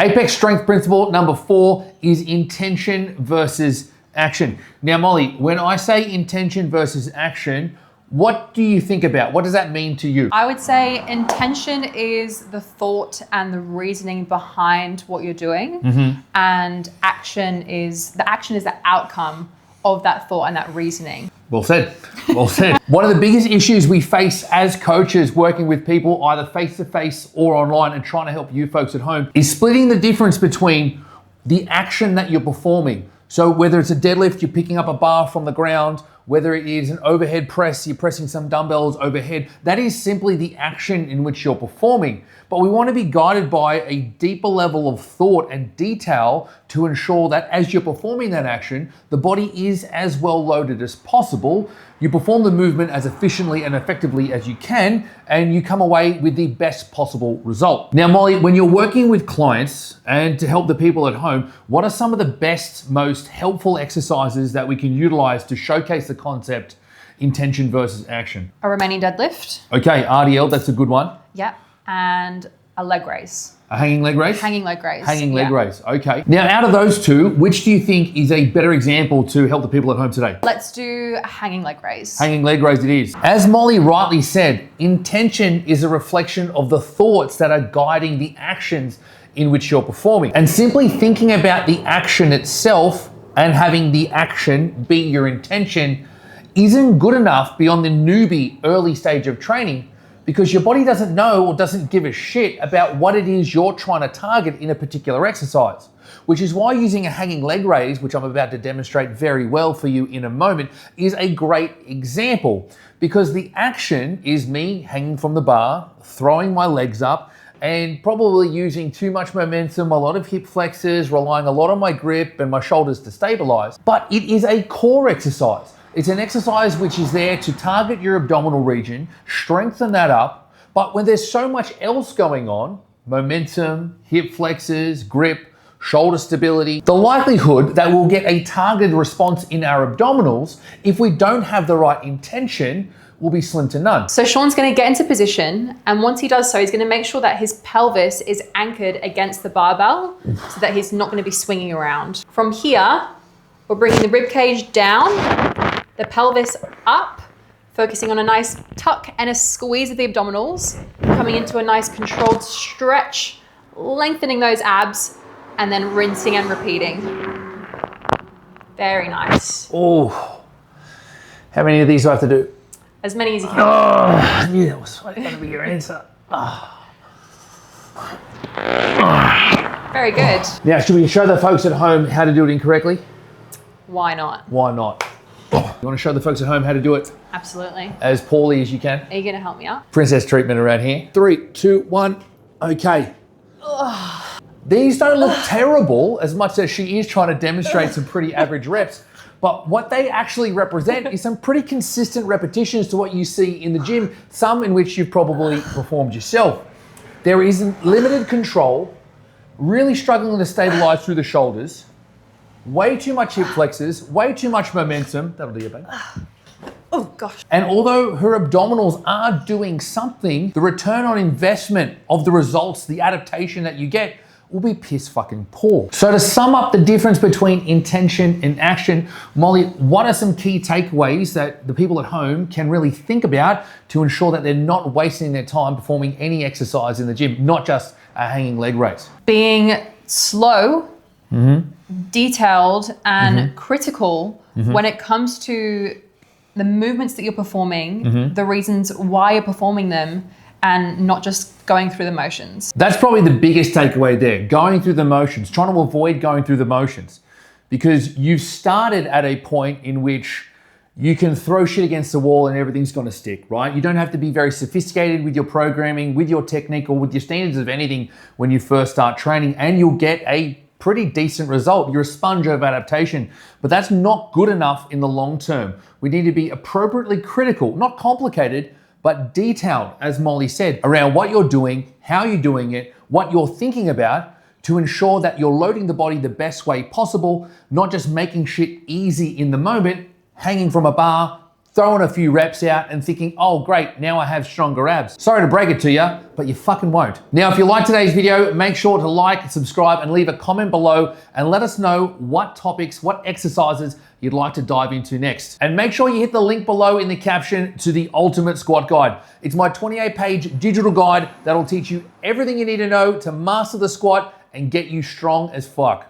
Apex strength principle number 4 is intention versus action. Now, Molly, when I say intention versus action, what do you think about? What does that mean to you? I would say intention is the thought and the reasoning behind what you're doing, and action is the outcome of that thought and that reasoning. Well said. Well said. One of the biggest issues we face as coaches working with people either face-to-face or online and trying to help you folks at home is splitting the difference between the action that you're performing. So whether it's a deadlift, you're picking up a bar from the ground, whether it is an overhead press, you're pressing some dumbbells overhead, that is simply the action in which you're performing. But we want to be guided by a deeper level of thought and detail to ensure that as you're performing that action, the body is as well loaded as possible. You perform the movement as efficiently and effectively as you can, and you come away with the best possible result. Now, Molly, when you're working with clients and to help the people at home, what are some of the best, most helpful exercises that we can utilize to showcase the concept intention versus action? A remaining deadlift. Okay, RDL, that's a good one. Yep. And a leg raise. A hanging leg raise? Hanging leg raise. Hanging leg raise, okay. Now, out of those two, which do you think is a better example to help the people at home today? Let's do a hanging leg raise. Hanging leg raise it is. As Molly rightly said, intention is a reflection of the thoughts that are guiding the actions in which you're performing. And simply thinking about the action itself and having the action be your intention isn't good enough beyond the newbie early stage of training, because your body doesn't know or doesn't give a shit about what it is you're trying to target in a particular exercise. Which is why using a hanging leg raise, which I'm about to demonstrate very well for you in a moment, is a great example, because the action is me hanging from the bar, throwing my legs up, and probably using too much momentum, a lot of hip flexors, relying a lot on my grip and my shoulders to stabilize. But it is a core exercise. It's an exercise which is there to target your abdominal region, strengthen that up. But when there's so much else going on, momentum, hip flexors, grip, shoulder stability, the likelihood that we'll get a targeted response in our abdominals if we don't have the right intention will be slim to none. So Sean's going to get into position, and once he does so, he's going to make sure that his pelvis is anchored against the barbell so that he's not going to be swinging around. From here, we're bringing the rib cage down, the pelvis up, focusing on a nice tuck and a squeeze of the abdominals, coming into a nice controlled stretch, lengthening those abs, and then rinsing and repeating. Very nice. Oh, how many of these do I have to do? As many as you can. Oh, I knew that was going to be your answer. Very good. Now, should we show the folks at home how to do it incorrectly? Why not? Why not? You want to show the folks at home how to do it Absolutely. as poorly as you can? Are you going to help me out? Princess treatment around here. 3, 2, 1. Okay. These don't look terrible as much as she is trying to demonstrate some pretty average reps. But what they actually represent is some pretty consistent repetitions to what you see in the gym, some in which you've probably performed yourself. There is limited control, really struggling to stabilize through the shoulders, way too much hip flexors, way too much momentum. That'll do you, babe. Oh, gosh. And although her abdominals are doing something, the return on investment of the results, the adaptation that you get, will be piss fucking poor. So to sum up the difference between intention and action, Molly, what are some key takeaways that the people at home can really think about to ensure that they're not wasting their time performing any exercise in the gym, not just a hanging leg raise? Being slow, detailed, and critical when it comes to the movements that you're performing, the reasons why you're performing them, and not just going through the motions. That's probably the biggest takeaway there, going through the motions, trying to avoid going through the motions, because you've started at a point in which you can throw shit against the wall and everything's gonna stick, right? You don't have to be very sophisticated with your programming, with your technique, or with your standards of anything when you first start training, and you'll get a pretty decent result. You're a sponge of adaptation, but that's not good enough in the long term. We need to be appropriately critical, not complicated, but detailed, as Molly said, around what you're doing, how you're doing it, what you're thinking about, to ensure that you're loading the body the best way possible, not just making shit easy in the moment, hanging from a bar, throwing a few reps out and thinking, oh great, now I have stronger abs. Sorry to break it to you, but you fucking won't. Now, if you like today's video, make sure to like, subscribe, and leave a comment below and let us know what topics, what exercises you'd like to dive into next. And make sure you hit the link below in the caption to the Ultimate Squat Guide. It's my 28-page digital guide that'll teach you everything you need to know to master the squat and get you strong as fuck.